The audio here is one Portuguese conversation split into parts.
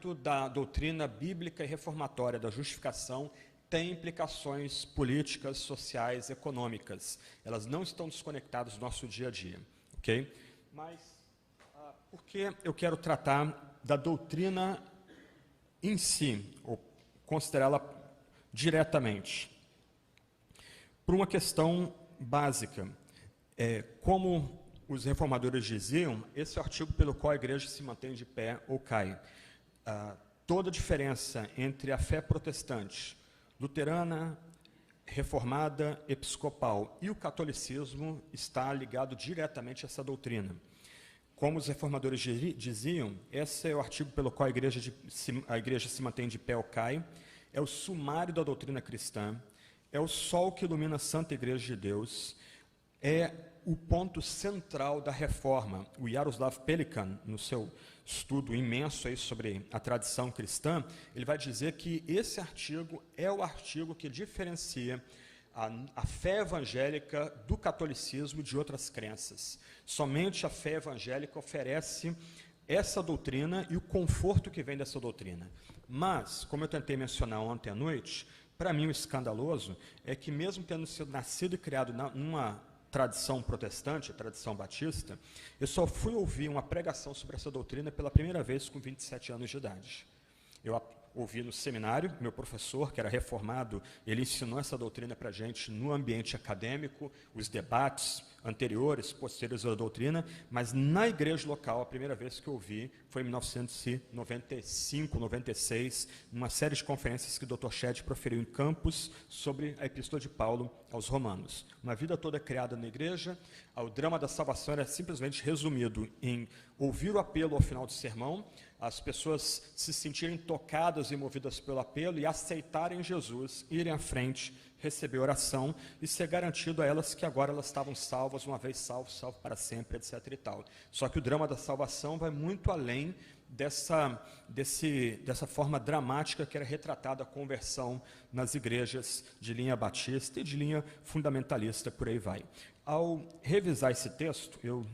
conhecimento da doutrina bíblica e reformatória da justificação tem implicações políticas, sociais, econômicas. Elas não estão desconectadas do nosso dia a dia, ok? Mas por que eu quero tratar da doutrina em si, ou considerá-la diretamente? Por uma questão básica. Como os reformadores diziam, esse é o artigo pelo qual a igreja se mantém de pé ou cai. Toda a diferença entre a fé protestante, luterana, reformada, episcopal e o catolicismo está ligado diretamente a essa doutrina. Como os reformadores diziam, esse é o artigo pelo qual a igreja se mantém de pé ou cai, é o sumário da doutrina cristã, é o sol que ilumina a Santa Igreja de Deus, é o ponto central da reforma. O Jaroslav Pelikan, no seu estudo imenso aí sobre a tradição cristã, ele vai dizer que esse artigo é o artigo que diferencia a fé evangélica do catolicismo de outras crenças. Somente a fé evangélica oferece essa doutrina e o conforto que vem dessa doutrina. Mas, como eu tentei mencionar ontem à noite, para mim o escandaloso é que, mesmo tendo sido nascido e criado numa tradição protestante, tradição batista, eu só fui ouvir uma pregação sobre essa doutrina pela primeira vez com 27 anos de idade. Eu ouvi no seminário, meu professor, que era reformado, ele ensinou essa doutrina para a gente no ambiente acadêmico, os debates anteriores, posteriores à doutrina, mas na igreja local, a primeira vez que eu ouvi foi em 1995, 96, numa série de conferências que o Dr. Shedd proferiu em campus sobre a Epístola de Paulo aos Romanos. Uma vida toda criada na igreja, o drama da salvação era simplesmente resumido em ouvir o apelo ao final do sermão, as pessoas se sentirem tocadas e movidas pelo apelo e aceitarem Jesus, irem à frente, receber oração e ser garantido a elas que agora elas estavam salvas, uma vez salvo para sempre, etc. e tal. Só que o drama da salvação vai muito além dessa forma dramática que era retratada a conversão nas igrejas de linha batista e de linha fundamentalista, por aí vai. Ao revisar esse texto, eu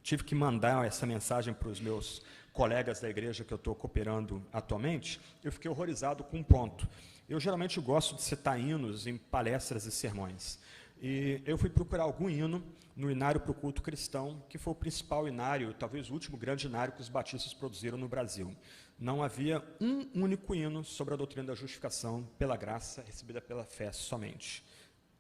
tive que mandar essa mensagem para os meus colegas da igreja que eu estou cooperando atualmente, eu fiquei horrorizado com um ponto. Eu geralmente gosto de citar hinos em palestras e sermões. E eu fui procurar algum hino no Inário para o Culto Cristão, que foi o principal inário, talvez o último grande inário que os batistas produziram no Brasil. Não havia um único hino sobre a doutrina da justificação pela graça recebida pela fé somente.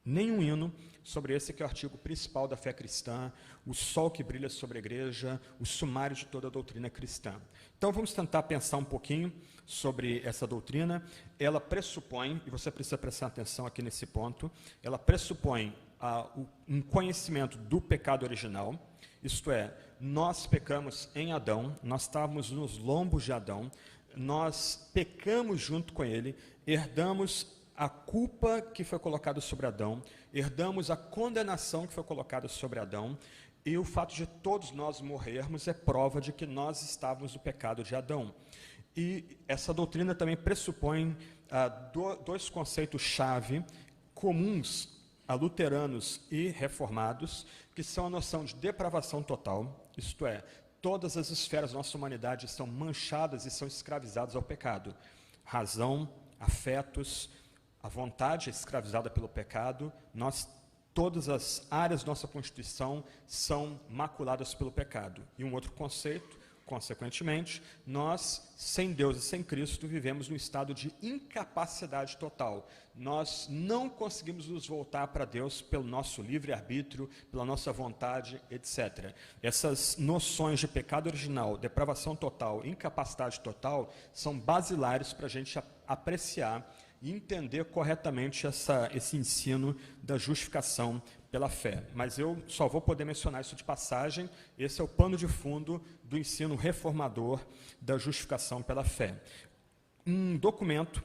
Nenhum hino sobre esse que é o artigo principal da fé cristã, o sol que brilha sobre a igreja, o sumário de toda a doutrina cristã. Então vamos tentar pensar um pouquinho sobre essa doutrina. Ela pressupõe, e você precisa prestar atenção aqui nesse ponto, ela pressupõe um conhecimento do pecado original, isto é, nós pecamos em Adão, nós estávamos nos lombos de Adão, nós pecamos junto com ele, herdamos a culpa que foi colocada sobre Adão, herdamos a condenação que foi colocada sobre Adão, e o fato de todos nós morrermos é prova de que nós estávamos no pecado de Adão. E essa doutrina também pressupõe dois conceitos-chave comuns a luteranos e reformados, que são a noção de depravação total, isto é, todas as esferas da nossa humanidade estão manchadas e são escravizadas ao pecado. Razão, afetos, a vontade é escravizada pelo pecado, todas as áreas da nossa constituição são maculadas pelo pecado. E um outro conceito, consequentemente, nós, sem Deus e sem Cristo, vivemos num estado de incapacidade total. Nós não conseguimos nos voltar para Deus pelo nosso livre-arbítrio, pela nossa vontade, etc. Essas noções de pecado original, depravação total, incapacidade total, são basilares para a gente apreciar e entender corretamente esse ensino da justificação pela fé. Mas eu só vou poder mencionar isso de passagem, esse é o pano de fundo do ensino reformador da justificação pela fé. Um documento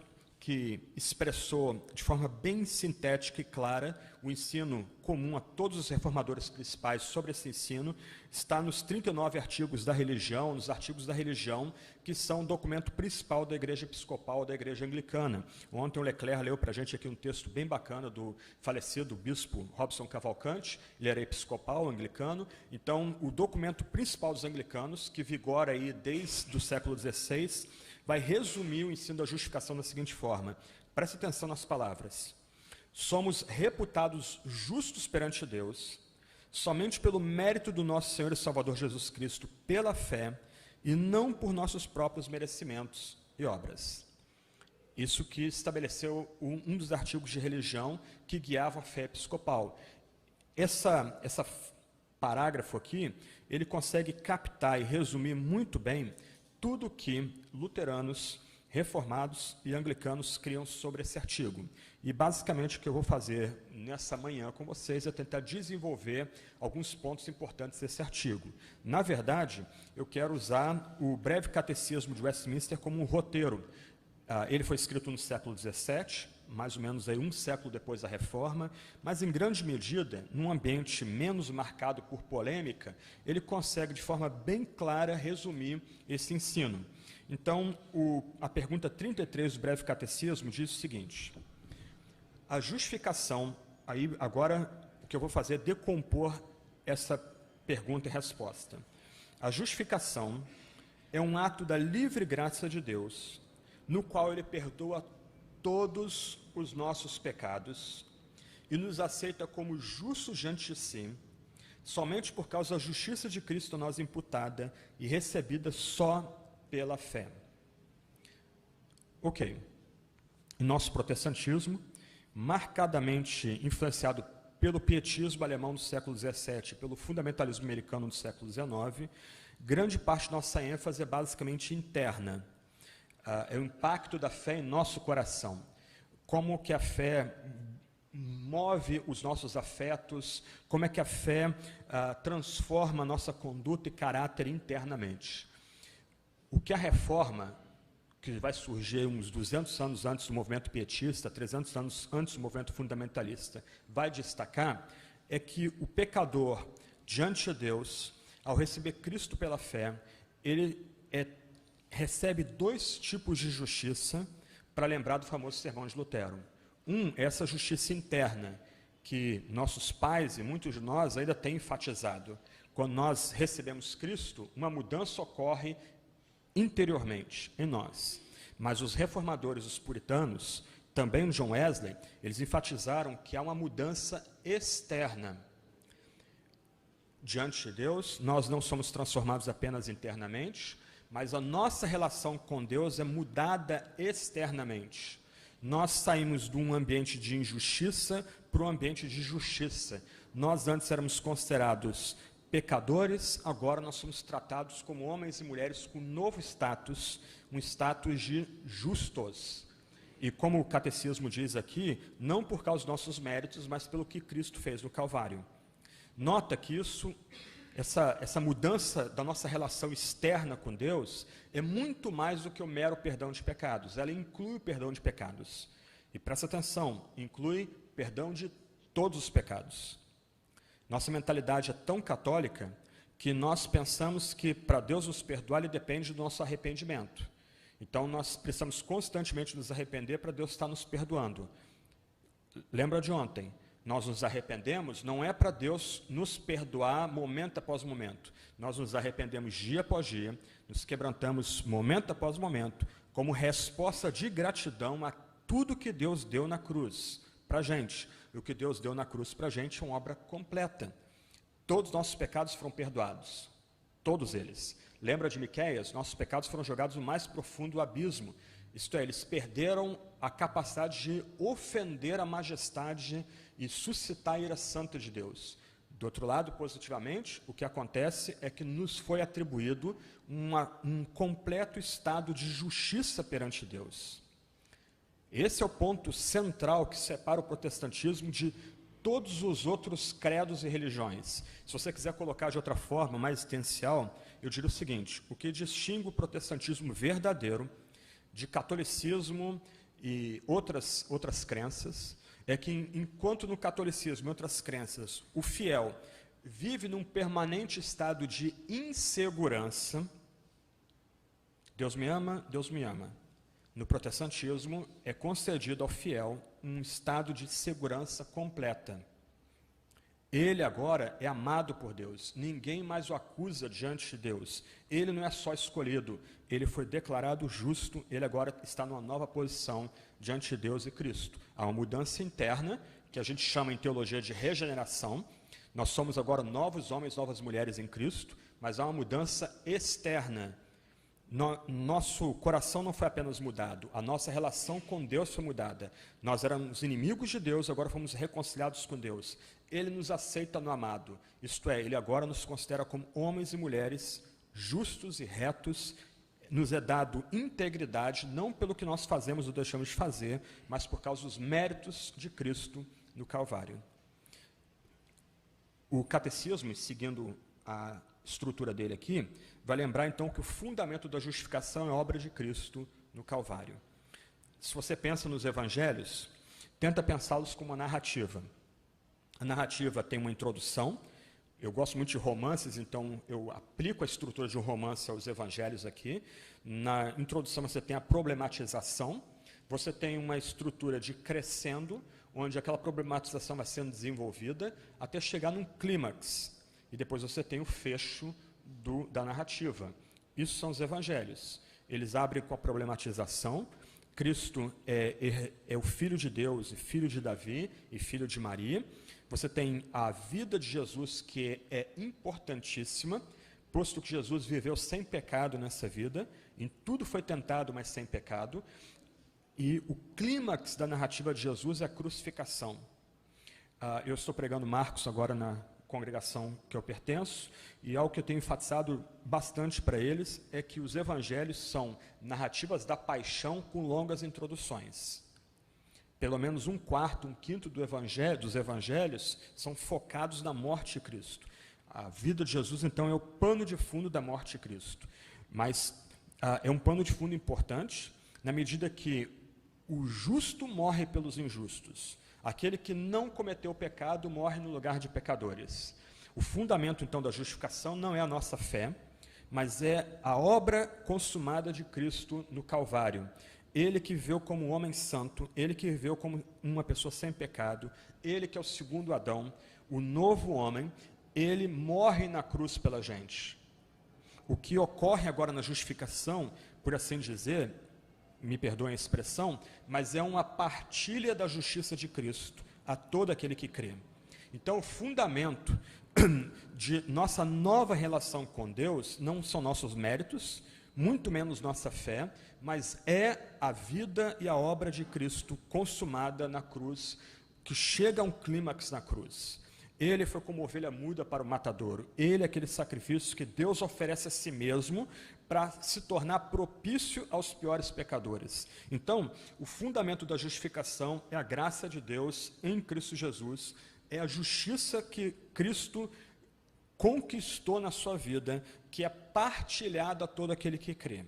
que expressou de forma bem sintética e clara o ensino comum a todos os reformadores principais sobre esse ensino, está nos 39 artigos da religião, nos artigos da religião, que são o documento principal da Igreja Episcopal, da Igreja Anglicana. Ontem o Leclerc leu para a gente aqui um texto bem bacana do falecido bispo Robson Cavalcante, ele era episcopal anglicano. Então, o documento principal dos anglicanos, que vigora aí desde o século XVI, vai resumir o ensino da justificação da seguinte forma. Preste atenção nas palavras. Somos reputados justos perante Deus, somente pelo mérito do nosso Senhor e Salvador Jesus Cristo, pela fé, e não por nossos próprios merecimentos e obras. Isso que estabeleceu um dos artigos de religião que guiavam a fé episcopal. Essa parágrafo aqui, ele consegue captar e resumir muito bem tudo que luteranos, reformados e anglicanos criam sobre esse artigo. E, basicamente, o que eu vou fazer nessa manhã com vocês é tentar desenvolver alguns pontos importantes desse artigo. Na verdade, eu quero usar o breve catecismo de Westminster como um roteiro. Ele foi escrito no século XVII, mais ou menos aí um século depois da Reforma, mas, em grande medida, num ambiente menos marcado por polêmica, ele consegue, de forma bem clara, resumir esse ensino. Então, a pergunta 33 do breve catecismo diz o seguinte: a justificação, aí agora o que eu vou fazer é decompor essa pergunta e resposta. A justificação é um ato da livre graça de Deus, no qual Ele perdoa todos os nossos pecados e nos aceita como justos diante de si, somente por causa da justiça de Cristo a nós imputada e recebida só pela fé. Ok. O nosso protestantismo, marcadamente influenciado pelo pietismo alemão do século XVII, pelo fundamentalismo americano do século XIX, grande parte da nossa ênfase é basicamente interna. É o impacto da fé em nosso coração. Como que a fé move os nossos afetos, como é que a fé transforma a nossa conduta e caráter internamente. O que a reforma, que vai surgir uns 200 anos antes do movimento pietista, 300 anos antes do movimento fundamentalista, vai destacar, é que o pecador, diante de Deus, ao receber Cristo pela fé, ele recebe dois tipos de justiça, para lembrar do famoso sermão de Lutero. É essa justiça interna, que nossos pais e muitos de nós ainda têm enfatizado. Quando nós recebemos Cristo, uma mudança ocorre interiormente, em nós. Mas os reformadores, os puritanos, também o John Wesley, eles enfatizaram que há uma mudança externa. Diante de Deus, nós não somos transformados apenas internamente, mas a nossa relação com Deus é mudada externamente. Nós saímos de um ambiente de injustiça para um ambiente de justiça. Nós antes éramos considerados pecadores, agora nós somos tratados como homens e mulheres com um novo status, um status de justos. E como o catecismo diz aqui, não por causa dos nossos méritos, mas pelo que Cristo fez no Calvário. Nota que essa mudança da nossa relação externa com Deus é muito mais do que o mero perdão de pecados. Ela inclui o perdão de pecados. E presta atenção, inclui perdão de todos os pecados. Nossa mentalidade é tão católica que nós pensamos que para Deus nos perdoar, Ele depende do nosso arrependimento. Então, nós precisamos constantemente nos arrepender para Deus estar nos perdoando. Lembra de ontem? Nós nos arrependemos, não é para Deus nos perdoar momento após momento. Nós nos arrependemos dia após dia, nos quebrantamos momento após momento, como resposta de gratidão a tudo que Deus deu na cruz para a gente. E o que Deus deu na cruz para a gente é uma obra completa. Todos os nossos pecados foram perdoados, todos eles. Lembra de Miqueias? Nossos pecados foram jogados no mais profundo abismo. Isto é, eles perderam a capacidade de ofender a majestade e suscitar a ira santa de Deus. Do outro lado, positivamente, o que acontece é que nos foi atribuído um completo estado de justiça perante Deus. Esse é o ponto central que separa o protestantismo de todos os outros credos e religiões. Se você quiser colocar de outra forma, mais essencial, eu diria o seguinte: o que distingue o protestantismo verdadeiro de catolicismo, e outras crenças, é que enquanto no catolicismo e outras crenças, o fiel vive num permanente estado de insegurança, Deus me ama, Deus me ama. No protestantismo, é concedido ao fiel um estado de segurança completa. Ele agora é amado por Deus, ninguém mais o acusa diante de Deus. Ele não é só escolhido, ele foi declarado justo, ele agora está numa nova posição diante de Deus e Cristo. Há uma mudança interna, que a gente chama em teologia de regeneração. Nós somos agora novos homens, novas mulheres em Cristo, mas há uma mudança externa. Nosso coração não foi apenas mudado, a nossa relação com Deus foi mudada. Nós éramos inimigos de Deus, agora fomos reconciliados com Deus. Ele nos aceita no amado, isto é, Ele agora nos considera como homens e mulheres justos e retos. Nos é dado integridade, não pelo que nós fazemos ou deixamos de fazer, mas por causa dos méritos de Cristo no Calvário. O catecismo, seguindo a estrutura dele aqui, vai lembrar então que o fundamento da justificação é a obra de Cristo no Calvário. Se você pensa nos evangelhos, tenta pensá-los como uma narrativa. A narrativa tem uma introdução. Eu gosto muito de romances, então eu aplico a estrutura de um romance aos evangelhos aqui. Na introdução você tem a problematização, você tem uma estrutura de crescendo, onde aquela problematização vai sendo desenvolvida até chegar num clímax. E depois você tem o fecho da narrativa. Isso são os evangelhos. Eles abrem com a problematização. Cristo é o Filho de Deus, e filho de Davi, e filho de Maria. Você tem a vida de Jesus, que é importantíssima, posto que Jesus viveu sem pecado nessa vida, em tudo foi tentado, mas sem pecado. E o clímax da narrativa de Jesus é a crucificação. Eu estou pregando Marcos agora na congregação que eu pertenço, e algo que eu tenho enfatizado bastante para eles é que os evangelhos são narrativas da paixão com longas introduções. Pelo menos um quarto, um quinto dos evangelhos são focados na morte de Cristo. A vida de Jesus, então, é o pano de fundo da morte de Cristo. Mas é um pano de fundo importante, na medida que o justo morre pelos injustos. Aquele que não cometeu pecado morre no lugar de pecadores. O fundamento, então, da justificação não é a nossa fé, mas é a obra consumada de Cristo no Calvário. Ele que viveu como um homem santo, ele que viveu como uma pessoa sem pecado, ele que é o segundo Adão, o novo homem, ele morre na cruz pela gente. O que ocorre agora na justificação, por assim dizer, me perdoem a expressão, mas é uma partilha da justiça de Cristo a todo aquele que crê. Então, o fundamento de nossa nova relação com Deus não são nossos méritos, muito menos nossa fé, mas é a vida e a obra de Cristo consumada na cruz, que chega a um clímax na cruz. Ele foi como ovelha muda para o matadouro. Ele é aquele sacrifício que Deus oferece a si mesmo para se tornar propício aos piores pecadores. Então, o fundamento da justificação é a graça de Deus em Cristo Jesus, é a justiça que Cristo conquistou na sua vida, que é partilhada a todo aquele que crê.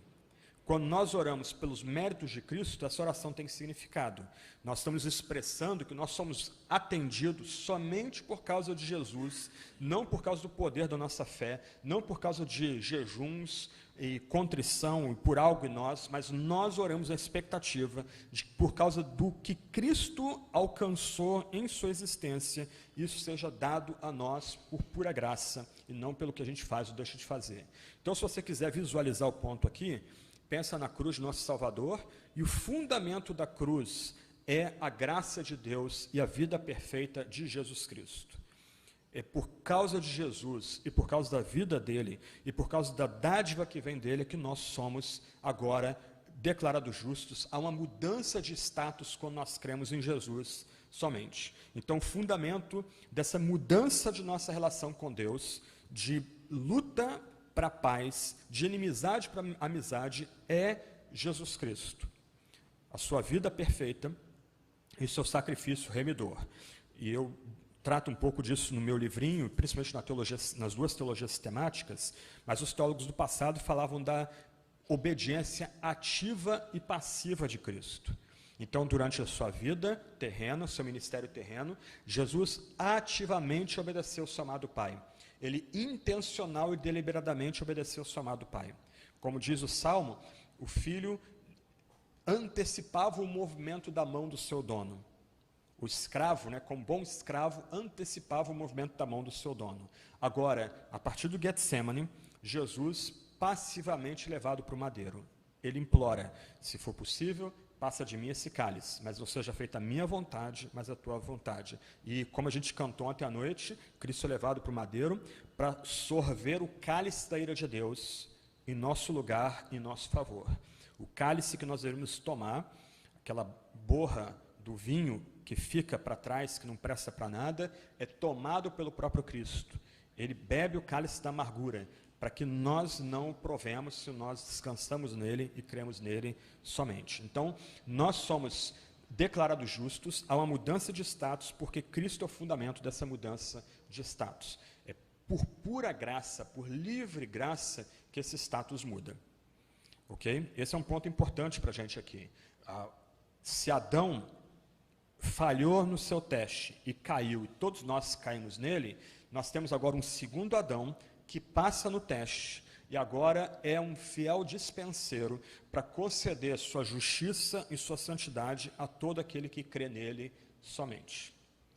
Quando nós oramos pelos méritos de Cristo, essa oração tem significado. Nós estamos expressando que nós somos atendidos somente por causa de Jesus, não por causa do poder da nossa fé, não por causa de jejuns e contrição e por algo em nós, mas nós oramos a expectativa de que por causa do que Cristo alcançou em sua existência, isso seja dado a nós por pura graça e não pelo que a gente faz ou deixa de fazer. Então, se você quiser visualizar o ponto aqui, pensa na cruz de nosso Salvador, e o fundamento da cruz é a graça de Deus e a vida perfeita de Jesus Cristo. É por causa de Jesus e por causa da vida dele e por causa da dádiva que vem dele que nós somos agora declarados justos. Há uma mudança de status quando nós cremos em Jesus somente. Então, o fundamento dessa mudança de nossa relação com Deus, de luta para a paz, de inimizade para a amizade, é Jesus Cristo. A sua vida perfeita e seu sacrifício remidor. E eu trato um pouco disso no meu livrinho, principalmente nas duas teologias sistemáticas, mas os teólogos do passado falavam da obediência ativa e passiva de Cristo. Então, durante a sua vida terrena, seu ministério terreno, Jesus ativamente obedeceu ao seu amado Pai. Ele intencional e deliberadamente obedeceu ao seu amado Pai. Como diz o Salmo, o filho antecipava o movimento da mão do seu dono. O escravo, como bom escravo, antecipava o movimento da mão do seu dono. Agora, a partir do Getsemane, Jesus passivamente levado para o madeiro. Ele implora, se for possível, passa de mim esse cálice, mas não seja feita a minha vontade, mas a tua vontade. E como a gente cantou ontem à noite, Cristo é levado para o madeiro para sorver o cálice da ira de Deus em nosso lugar, em nosso favor. O cálice que nós devemos tomar, aquela borra do vinho que fica para trás, que não presta para nada, é tomado pelo próprio Cristo. Ele bebe o cálice da amargura, para que nós não o provemos se nós descansamos nele e cremos nele somente. Então, nós somos declarados justos, há uma mudança de status, porque Cristo é o fundamento dessa mudança de status. É por pura graça, por livre graça, que esse status muda. Ok? Esse é um ponto importante para a gente aqui. Se Adão falhou no seu teste e caiu, e todos nós caímos nele, nós temos agora um segundo Adão, que passa no teste, e agora é um fiel dispenseiro para conceder sua justiça e sua santidade a todo aquele que crê nele somente.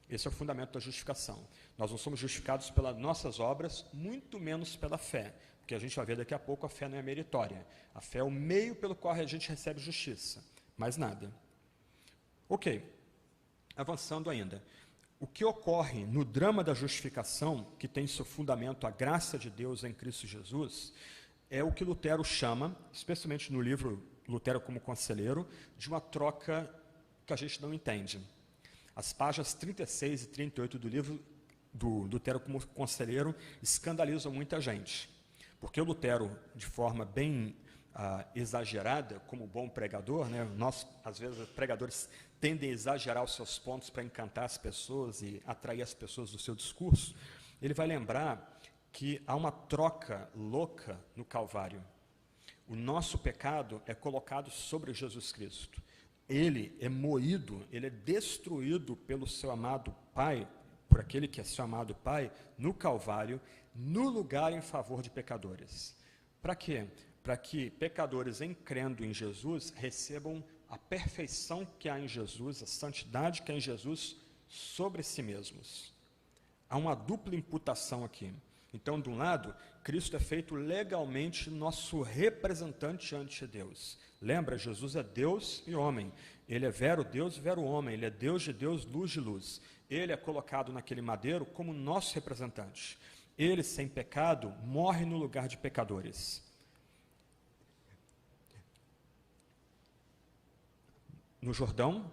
Esse é o fundamento da justificação. Nós não somos justificados pelas nossas obras, muito menos pela fé, porque a gente vai ver daqui a pouco, a fé não é meritória. A fé é o meio pelo qual a gente recebe justiça, mais nada. Ok, avançando ainda. O que ocorre no drama da justificação, que tem seu fundamento a graça de Deus em Cristo Jesus, é o que Lutero chama, especialmente no livro Lutero como Conselheiro, de uma troca que a gente não entende. As páginas 36 e 38 do livro do Lutero como Conselheiro escandalizam muita gente, porque o Lutero, de forma bem exagerada, como bom pregador, nós, às vezes, pregadores tendem a exagerar os seus pontos para encantar as pessoas e atrair as pessoas do seu discurso. Ele vai lembrar que há uma troca louca no Calvário. O nosso pecado é colocado sobre Jesus Cristo. Ele é moído, ele é destruído pelo seu amado Pai, por aquele que é seu amado Pai, no Calvário, no lugar em favor de pecadores. Para quê? Para que pecadores, crendo em Jesus, recebam a perfeição que há em Jesus, a santidade que há em Jesus sobre si mesmos. Há uma dupla imputação aqui. Então, de um lado, Cristo é feito legalmente nosso representante ante Deus. Lembra, Jesus é Deus e homem. Ele é vero Deus e vero homem. Ele é Deus de Deus, luz de luz. Ele é colocado naquele madeiro como nosso representante. Ele, sem pecado, morre no lugar de pecadores. No Jordão,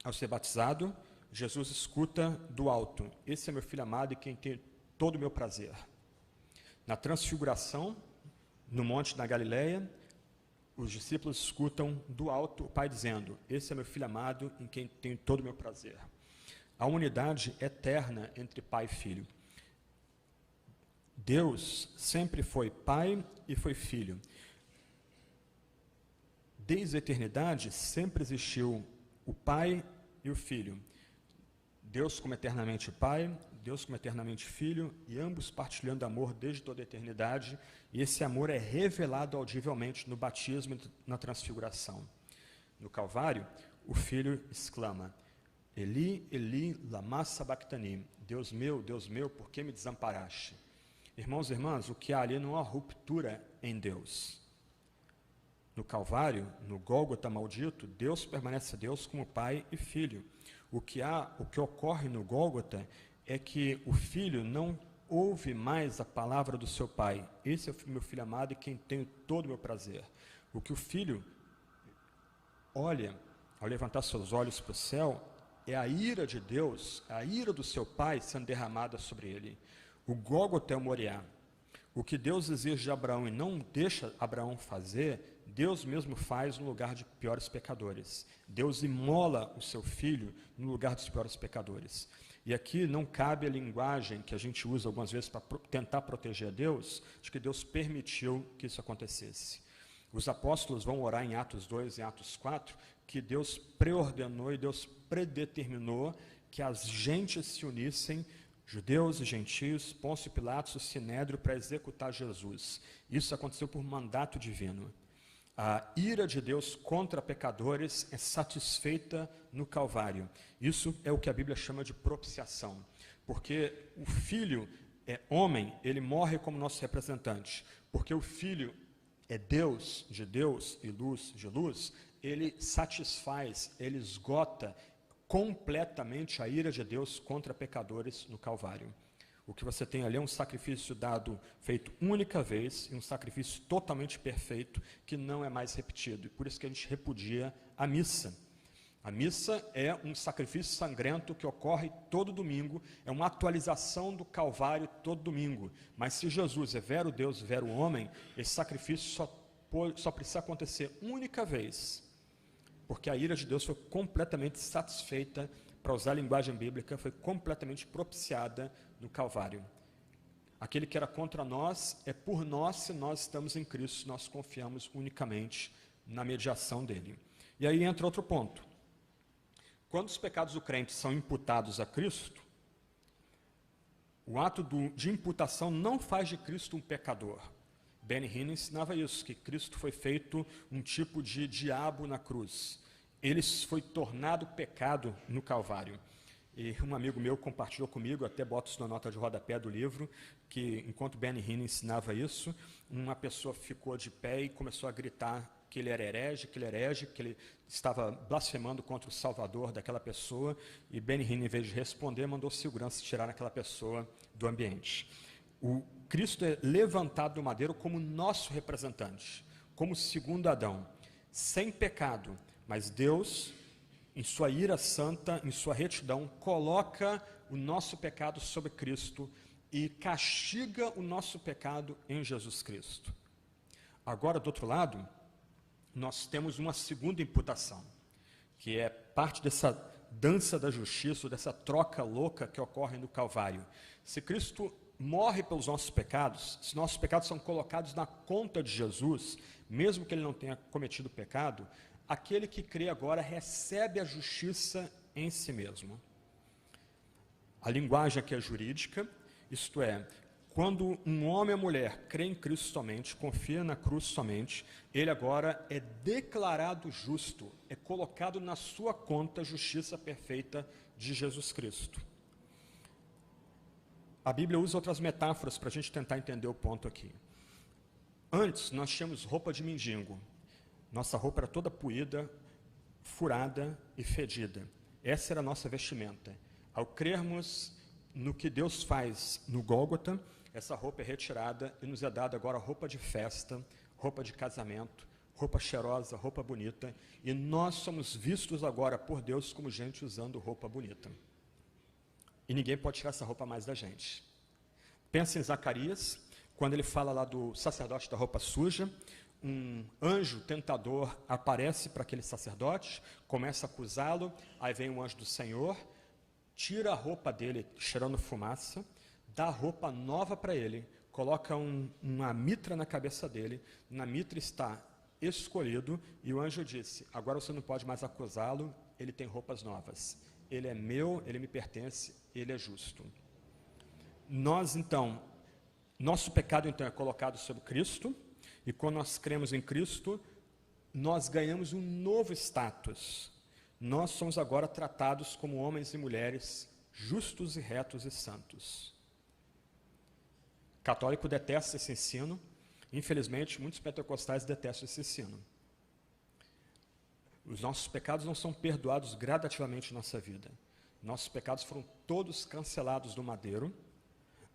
ao ser batizado, Jesus escuta do alto: esse é meu filho amado e quem tem todo o meu prazer. Na transfiguração, no monte da Galileia, os discípulos escutam do alto o Pai dizendo: esse é meu filho amado em quem tem todo o meu prazer. A unidade eterna entre Pai e Filho. Deus sempre foi Pai e foi Filho. Desde a eternidade, sempre existiu o Pai e o Filho. Deus como eternamente Pai, Deus como eternamente Filho, e ambos partilhando amor desde toda a eternidade, e esse amor é revelado audivelmente no batismo e na transfiguração. No Calvário, o Filho exclama: Eli, Eli, lama sabachthani, Deus meu, por que me desamparaste? Irmãos e irmãs, o que há ali não há ruptura em Deus. No Calvário, no Gólgota maldito, Deus permanece Deus como Pai e Filho. O que ocorre no Gólgota é que o Filho não ouve mais a palavra do seu Pai. Esse é o meu Filho amado e quem tem todo o meu prazer. O que o Filho olha, ao levantar seus olhos para o céu, é a ira de Deus, a ira do seu Pai sendo derramada sobre ele. O Gólgota é o Moriá. O que Deus exige de Abraão e não deixa Abraão fazer, Deus mesmo faz no lugar de piores pecadores. Deus imola o seu filho no lugar dos piores pecadores. E aqui não cabe a linguagem que a gente usa algumas vezes para tentar proteger a Deus, de que Deus permitiu que isso acontecesse. Os apóstolos vão orar em Atos 2 e Atos 4, que Deus preordenou e Deus predeterminou que as gentes se unissem, judeus e gentios, Pôncio Pilatos, o Sinédrio, para executar Jesus. Isso aconteceu por mandato divino. A ira de Deus contra pecadores é satisfeita no Calvário. Isso é o que a Bíblia chama de propiciação, porque o Filho é homem, ele morre como nosso representante, porque o Filho é Deus de Deus e luz de luz, ele satisfaz, ele esgota completamente a ira de Deus contra pecadores no Calvário. O que você tem ali é um sacrifício dado, feito única vez, e um sacrifício totalmente perfeito, que não é mais repetido. E por isso que a gente repudia a missa. A missa é um sacrifício sangrento que ocorre todo domingo, é uma atualização do Calvário todo domingo. Mas se Jesus é vero Deus, vero homem, esse sacrifício só precisa acontecer única vez, porque a ira de Deus foi completamente satisfeita, para usar a linguagem bíblica, foi completamente propiciada no Calvário. Aquele que era contra nós, é por nós, se nós estamos em Cristo, nós confiamos unicamente na mediação dele. E aí entra outro ponto. Quando os pecados do crente são imputados a Cristo, o ato de imputação não faz de Cristo um pecador. Benny Hinn ensinava isso, que Cristo foi feito um tipo de diabo na cruz. Ele foi tornado pecado no Calvário. E um amigo meu compartilhou comigo, até boto isso na nota de rodapé do livro, que enquanto Benny Hinn ensinava isso, uma pessoa ficou de pé e começou a gritar que ele era herege, que ele estava blasfemando contra o Salvador daquela pessoa, e Benny Hinn, em vez de responder, mandou segurança tirar aquela pessoa do ambiente. O Cristo é levantado do madeiro como nosso representante, como segundo Adão, sem pecado, mas Deus, em sua ira santa, em sua retidão, coloca o nosso pecado sobre Cristo e castiga o nosso pecado em Jesus Cristo. Agora, do outro lado, nós temos uma segunda imputação, que é parte dessa dança da justiça, dessa troca louca que ocorre no Calvário. Se Cristo morre pelos nossos pecados, se nossos pecados são colocados na conta de Jesus, mesmo que ele não tenha cometido pecado, aquele que crê agora recebe a justiça em si mesmo. A linguagem aqui é jurídica, isto é, quando um homem ou mulher crê em Cristo somente, confia na cruz somente, ele agora é declarado justo, é colocado na sua conta a justiça perfeita de Jesus Cristo. A Bíblia usa outras metáforas para a gente tentar entender o ponto aqui. Antes, nós tínhamos roupa de mendigo. Nossa roupa era toda poída, furada e fedida. Essa era a nossa vestimenta. Ao crermos no que Deus faz no Gólgota, essa roupa é retirada e nos é dada agora roupa de festa, roupa de casamento, roupa cheirosa, roupa bonita, e nós somos vistos agora por Deus como gente usando roupa bonita. E ninguém pode tirar essa roupa mais da gente. Pensa em Zacarias, quando ele fala lá do sacerdote da roupa suja, um anjo tentador aparece para aquele sacerdote, começa a acusá-lo, aí vem um anjo do Senhor, tira a roupa dele, cheirando fumaça, dá roupa nova para ele, coloca uma mitra na cabeça dele, na mitra está escolhido, e o anjo disse, agora você não pode mais acusá-lo, ele tem roupas novas. Ele é meu, ele me pertence, ele é justo. Nós, então, nosso pecado, então, é colocado sobre Cristo, e quando nós cremos em Cristo, nós ganhamos um novo status. Nós somos agora tratados como homens e mulheres justos e retos e santos. Católico detesta esse ensino, infelizmente, muitos pentecostais detestam esse ensino. Os nossos pecados não são perdoados gradativamente em nossa vida. Nossos pecados foram todos cancelados no madeiro.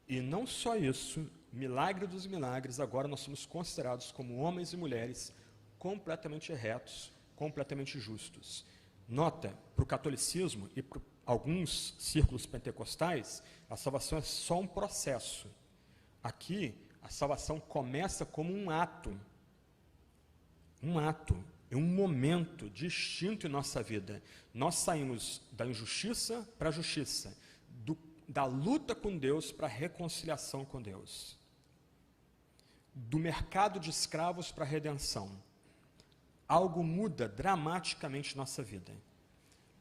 E não só isso, milagre dos milagres, agora nós somos considerados como homens e mulheres completamente retos, completamente justos. Nota, para o catolicismo e para alguns círculos pentecostais, a salvação é só um processo. Aqui, a salvação começa como um ato. É um momento distinto em nossa vida. Nós saímos da injustiça para a justiça, da luta com Deus para a reconciliação com Deus, do mercado de escravos para a redenção. algo muda dramaticamente nossa vida.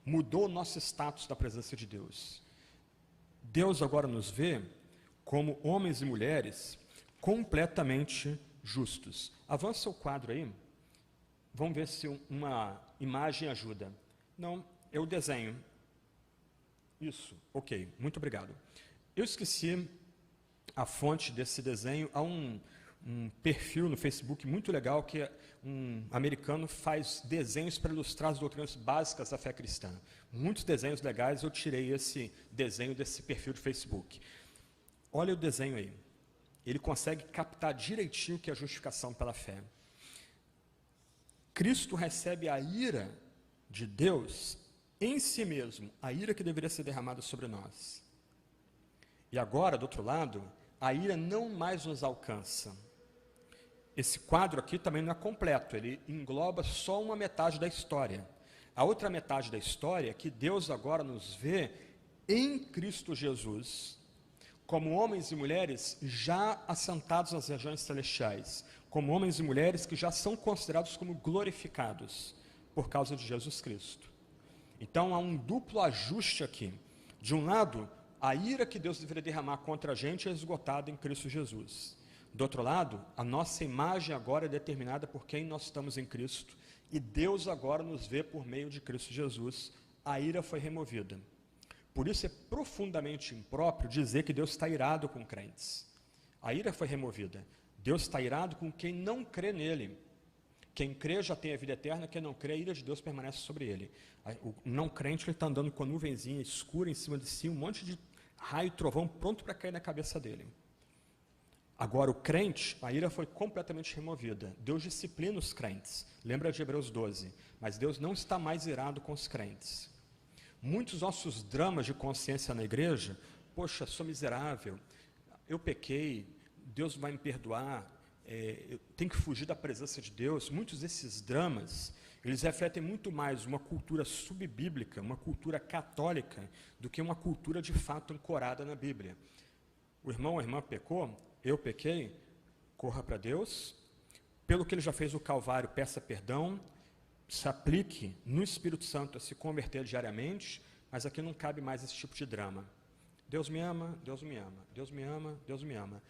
Mudou o nosso status da presença de Deus. Deus agora nos vê como homens e mulheres completamente justos. Avança o quadro aí. Vamos ver se uma imagem ajuda. Não, eu desenho. Isso, ok, muito obrigado. Eu esqueci a fonte desse desenho. Há um perfil no Facebook muito legal que um americano faz desenhos para ilustrar as doutrinas básicas da fé cristã. Muitos desenhos legais, eu tirei esse desenho desse perfil de Facebook. Olha o desenho aí. Ele consegue captar direitinho o que é a justificação pela fé. Cristo recebe a ira de Deus em si mesmo, a ira que deveria ser derramada sobre nós. E agora, do outro lado, a ira não mais nos alcança. Esse quadro aqui também não é completo, ele engloba só uma metade da história. A outra metade da história é que Deus agora nos vê em Cristo Jesus, como homens e mulheres já assentados nas regiões celestiais, como homens e mulheres que já são considerados como glorificados por causa de Jesus Cristo. Então há um duplo ajuste aqui. De um lado, a ira que Deus deveria derramar contra a gente é esgotada em Cristo Jesus. Do outro lado, a nossa imagem agora é determinada por quem nós estamos em Cristo, e Deus agora nos vê por meio de Cristo Jesus. A ira foi removida. Por isso é profundamente impróprio dizer que Deus está irado com crentes. A ira foi removida. Deus está irado com quem não crê nele. Quem crê já tem a vida eterna, quem não crê, a ira de Deus permanece sobre ele. O não crente, ele está andando com a nuvenzinha escura em cima de si, um monte de raio e trovão pronto para cair na cabeça dele. Agora, o crente, a ira foi completamente removida. Deus disciplina os crentes. Lembra de Hebreus 12. Mas Deus não está mais irado com os crentes. Muitos nossos dramas de consciência na igreja, poxa, sou miserável, eu pequei, Deus vai me perdoar, eu tenho que fugir da presença de Deus. Muitos desses dramas, eles refletem muito mais uma cultura subbíblica, uma cultura católica, do que uma cultura de fato ancorada na Bíblia. O irmão ou a irmã pecou, eu pequei, corra para Deus, pelo que ele já fez no Calvário, peça perdão, se aplique no Espírito Santo a se converter diariamente, mas aqui não cabe mais esse tipo de drama. Deus me ama, Deus me ama, Deus me ama, Deus me ama.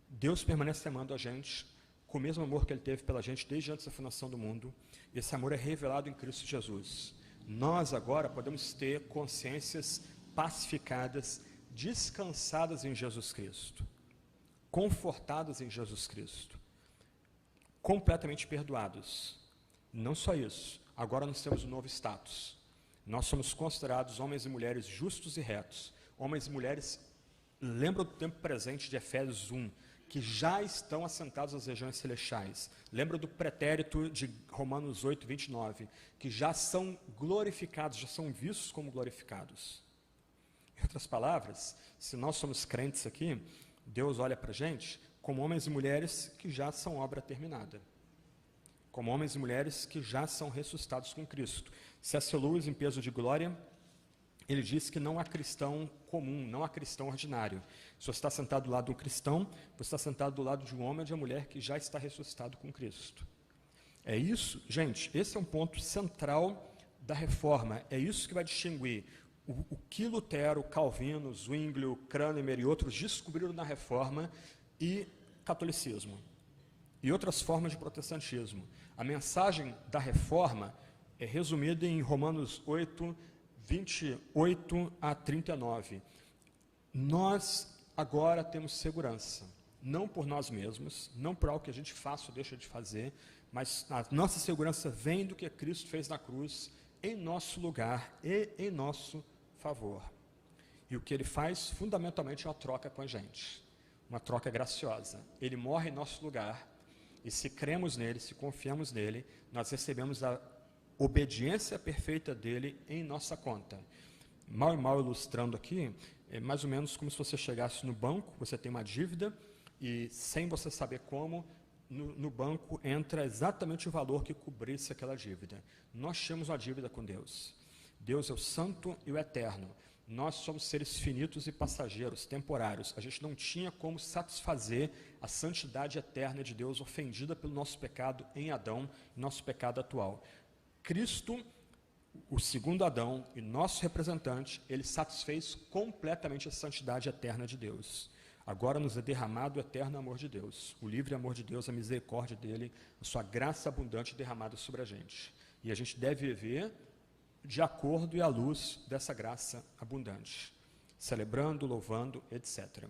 Deus permanece amando a gente com o mesmo amor que Ele teve pela gente desde antes da fundação do mundo, e esse amor é revelado em Cristo Jesus. Nós agora podemos ter consciências pacificadas, descansadas em Jesus Cristo, confortadas em Jesus Cristo, completamente perdoados. Não só isso, agora nós temos um novo status. Nós somos considerados homens e mulheres justos e retos. Homens e mulheres, lembra do tempo presente de Efésios 1, que já estão assentados nas regiões celestiais. Lembra do pretérito de Romanos 8, 29, que já são glorificados, já são vistos como glorificados. Em outras palavras, se nós somos crentes aqui, Deus olha para a gente como homens e mulheres que já são obra terminada. Como homens e mulheres que já são ressuscitados com Cristo. C.S. Lewis, em Peso de Glória, ele diz que não há cristão comum, não há cristão ordinário. Se você está sentado do lado de um cristão, você está sentado do lado de um homem ou de uma mulher que já está ressuscitado com Cristo. É isso, gente, esse é um ponto central da reforma. É isso que vai distinguir o que Lutero, Calvino, Zwinglio, Cranmer e outros descobriram na reforma e catolicismo. E outras formas de protestantismo. A mensagem da reforma é resumida em Romanos 8, 28 a 39. Nós agora temos segurança, não por nós mesmos, não por algo que a gente faça ou deixa de fazer, mas a nossa segurança vem do que Cristo fez na cruz, em nosso lugar e em nosso favor. E o que Ele faz, fundamentalmente, é uma troca com a gente, uma troca graciosa. Ele morre em nosso lugar, e se cremos nele, se confiamos nele, nós recebemos a obediência perfeita dele em nossa conta. Mal e mal ilustrando aqui, é mais ou menos como se você chegasse no banco, você tem uma dívida, e sem você saber como, no banco entra exatamente o valor que cobrisse aquela dívida. Nós tínhamos uma dívida com Deus. Deus é o santo e o eterno. Nós somos seres finitos e passageiros, temporários. A gente não tinha como satisfazer a santidade eterna de Deus ofendida pelo nosso pecado em Adão, nosso pecado atual. Cristo, o segundo Adão e nosso representante, ele satisfez completamente a santidade eterna de Deus. Agora nos é derramado o eterno amor de Deus, o livre amor de Deus, a misericórdia dele, a sua graça abundante derramada sobre a gente. E a gente deve viver de acordo e à luz dessa graça abundante, celebrando, louvando, etc.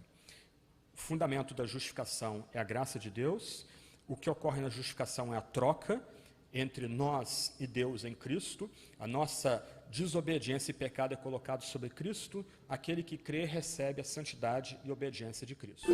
O fundamento da justificação é a graça de Deus. O que ocorre na justificação é a troca entre nós e Deus em Cristo. A nossa desobediência e pecado é colocado sobre Cristo. Aquele que crê recebe a santidade e obediência de Cristo.